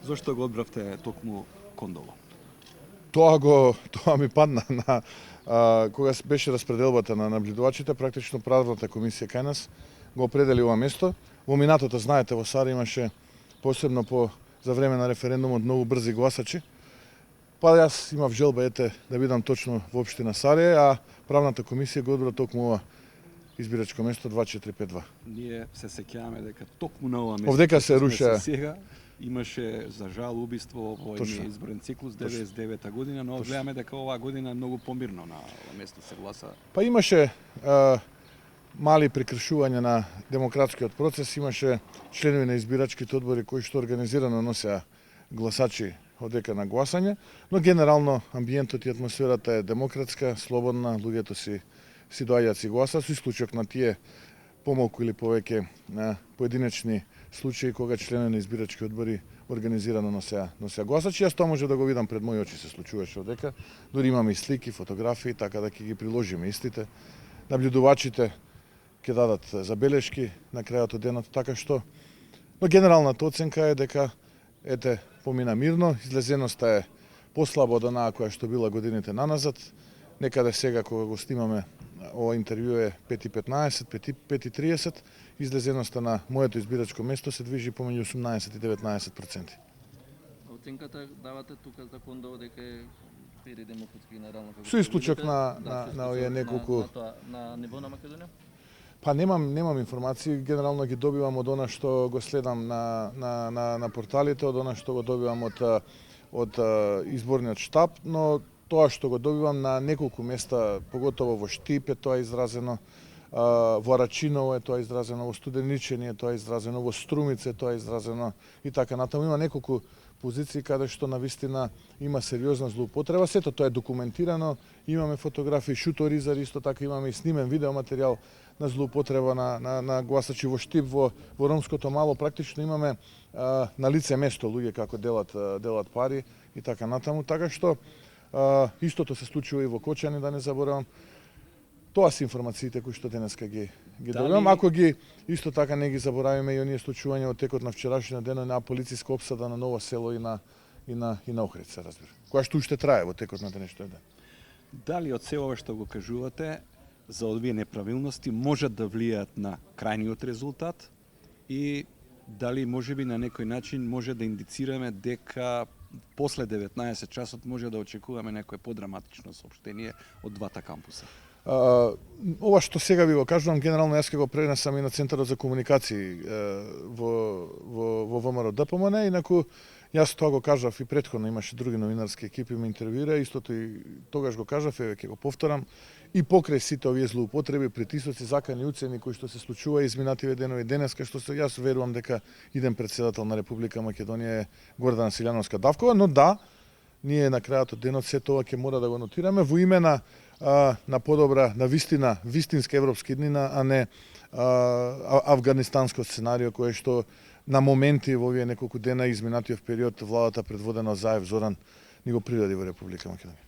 Зошто го одбравте токму Кондово? Тоа ми падна на кога беше распределбата на наблюдувачите, практично правната комисија кај нас го определи ова место. Во минатото, знаете, во Саре имаше посебно за време на референдумот многу брзи гласачи. Па јас имав желба да бидам точно во општина Саре, а правната комисија го одбра токму ова избирачко место 2452. Ние се сеќаваме дека токму на ова место Овдека се сме руше сега имаше за жал убиство во едниот изборен циклус 99-та година, но гледаме дека оваа година е многу помирно на ова место се гласа. Па имаше мали прекршувања на демократскиот процес, имаше членови на избирачките одбори кои што организирано носеа гласачи одека на гласање, но генерално амбиентот и атмосферата е демократска, слободна, луѓето си доаѓаат си гласат, со исклучок на тие помалку или повеќе на поединечни случаи кога членови на избирачки одбори организирано носеа гласачи. Јас тоа може да го видам пред мои очи се случуваше одека. Дури имаме и слики, фотографии, така да ќе ги приложиме истите. Наблюдувачите ќе дадат забелешки на крајот од денот, така што но генералната оценка е дека помина мирно, излезеноста е послаба од онаа која што била годините наназад. Некаде сега кога го снимаме ова интервју е 5:15, 5:30, излезеноста на моето избирачко место се движи помеѓу 18 и 19%. Оценката давате тука за Кондово дека е фер и демократски генерално како со исклучок на овие неколку на ниво на Македонија? Па немам информации, генерално ги добивам од она што го следам на порталите, од она што го добивам од изборниот штаб, но тоа што го добивам на неколку места, поготово во Штип е тоа изразено, во Рачиново е тоа изразено, во Студеничени е тоа изразено, во Струмица е тоа изразено и така натаму. Има неколку позиции каде што навистина има сериозна злоупотреба. Сето тоа е документирано, имаме фотографии, шуторизари, исто така имаме и снимен видеоматеријал на злоупотреба на гласачи во Штип, во ромското мало, практично имаме на лице место луѓе како делат пари и така натаму, така што истото се случува и во Кочани, да не заборавам. Тоа се информациите кои што денеска ги добивам. Ако ги исто така не ги заборавиме и оние случувања од текот на вчерашниот ден на полициска опсада на Ново село и на Охрица, разбира. Која што уште трае во текот на денешниот ден. Дали од се ова што го кажувате за овие неправилности можат да влијаат на крајниот резултат и дали можеби на некој начин може да индицираме дека после 19 часот може да очекуваме некое подраматично соопштение од двата кампуса? Ова што сега ви го кажувам, генерално јас ќе го пренесам и на Центарот за комуникации во ВМРО ДПМН, инаку јас тоа го кажав и претходно, имаше други новинарски екипи ме интервјуира, истото и тогаш го кажав, еве ќе го повторам, и покрај сите овие злоупотреби, притисоци, закани, уцени кои што се случува изминативе денови денеска, што јас верувам дека иден председател на Република Македонија е Гордана Силјановска Давкова, но да, ние на крајот од денот се тоа ќе мора да го нотираме во име на подобра, на вистинска европска иднина, а не афганистанско сценарио кое што на моменти во овие неколку дена изминатиот период владата предводена од Заев Зоран ни го приреди во Република Македонија.